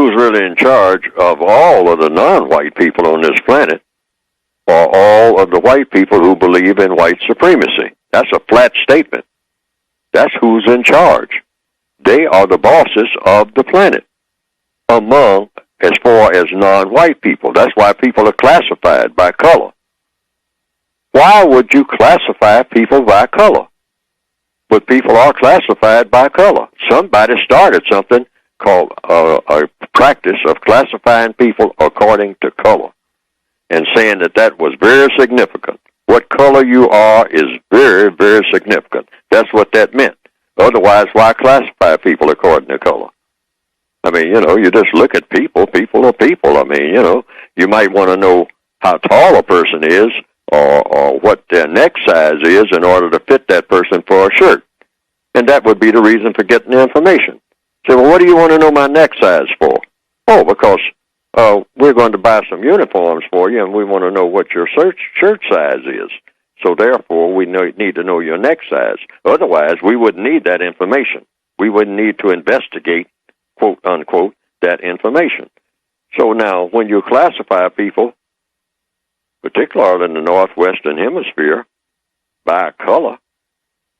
who's really in charge of all of the non-white people on this planet are all of the white people who believe in white supremacy. That's a flat statement. That's who's in charge. They are the bosses of the planet among, as far as non-white people. That's why people are classified by color. Why would you classify people by color? But people are classified by color. Somebody started something called a practice of classifying people according to color and saying that that was very significant. What color you are is very, very significant. That's what that meant. Otherwise, why classify people according to color? I mean, you just look at people. People are people. I mean, you might want to know how tall a person is or what their neck size is in order to fit that person for a shirt. And that would be the reason for getting the information. Say, well, what do you want to know my neck size for? Oh, because we're going to buy some uniforms for you, and we want to know what your shirt size is. So therefore, we need to know your neck size. Otherwise, we wouldn't need that information. We wouldn't need to investigate, quote, unquote, that information. So now, when you classify people, particularly in the Northwestern Hemisphere, by color,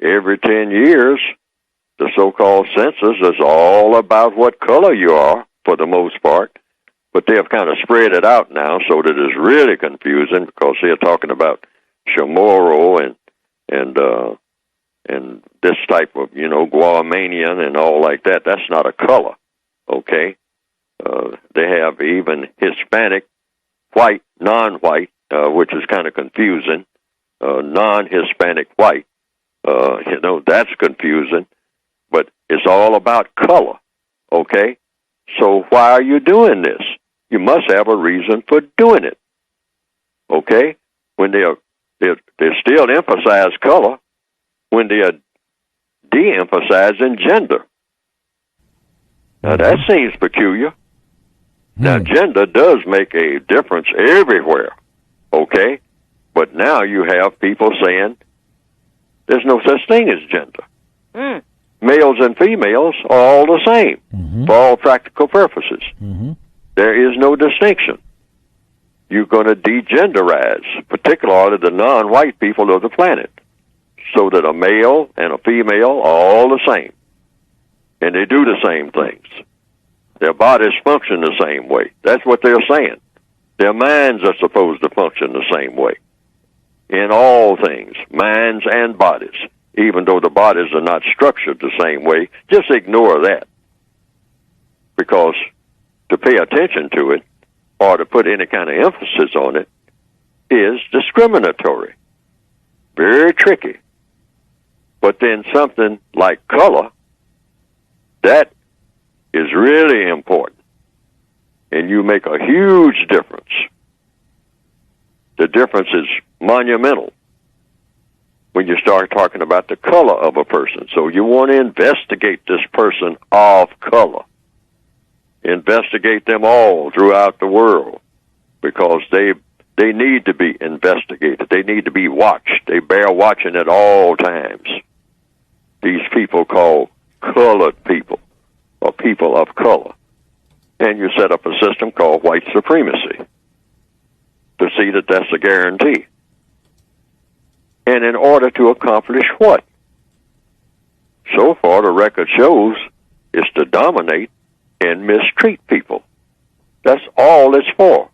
every 10 years, the so-called census is all about what color you are, for the most part. But they have kind of spread it out now so that it's really confusing because they're talking about Chamorro and this type of, Guamanian and all like that. That's not a color, okay? They have even Hispanic, white, non-white, which is kind of confusing, non-Hispanic white. That's confusing, but it's all about color, okay? So why are you doing this? You must have a reason for doing it, okay? When they still emphasize color, when they are de-emphasizing gender. Now, that seems peculiar. Now, gender does make a difference everywhere, okay? But now you have people saying there's no such thing as gender. Males and females are all the same for all practical purposes. There is no distinction. You're going to degenderize, particularly the non-white people of the planet, so that a male and a female are all the same. And they do the same things. Their bodies function the same way. That's what they're saying. Their minds are supposed to function the same way. In all things, minds and bodies. Even though the bodies are not structured the same way, just ignore that. Because to pay attention to it, or to put any kind of emphasis on it, is discriminatory. Very tricky. But then something like color, that is really important. And you make a huge difference. The difference is monumental when you start talking about the color of a person. So you want to investigate this person of color. Investigate them all throughout the world because they need to be investigated. They need to be watched. They bear watching at all times. These people called colored people or people of color. And you set up a system called white supremacy to see that that's a guarantee. And in order to accomplish what? So far, the record shows is to dominate and mistreat people. That's all it's for.